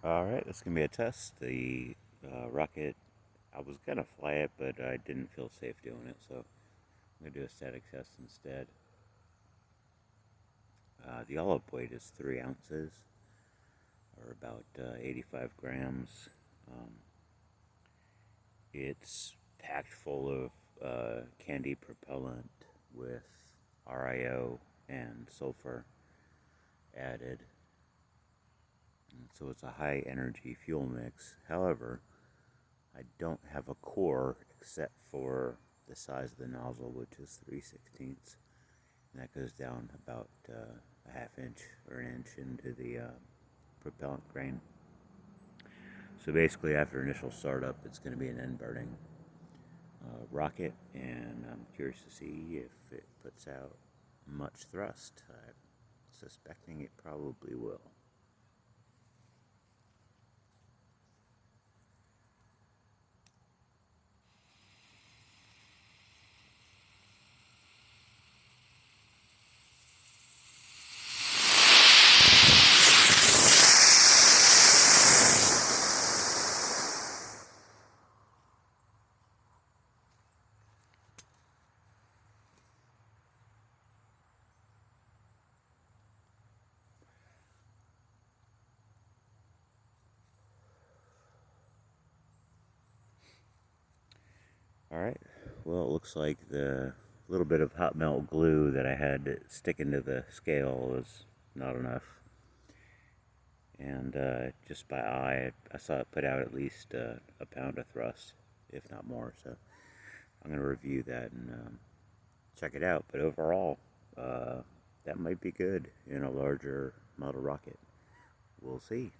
Alright, this is going to be a test. The rocket, I was going to fly it, but I didn't feel safe doing it, so I'm going to do a static test instead. The olive weight is 3 ounces, or about 85 grams. It's packed full of candy propellant with RIO and sulfur added. So it's a high energy fuel mix. However, I don't have a core except for the size of the nozzle, which is 3/16, and that goes down about a half inch or an inch into the propellant grain. So basically, after initial startup, it's going to be an end burning rocket, and I'm curious to see if it puts out much thrust. I'm suspecting it probably will. Alright, well, it looks like the little bit of hot melt glue that I had to stick into the scale was not enough. And just by eye, I saw it put out at least a pound of thrust, if not more. So I'm going to review that and check it out. But overall, that might be good in a larger model rocket. We'll see.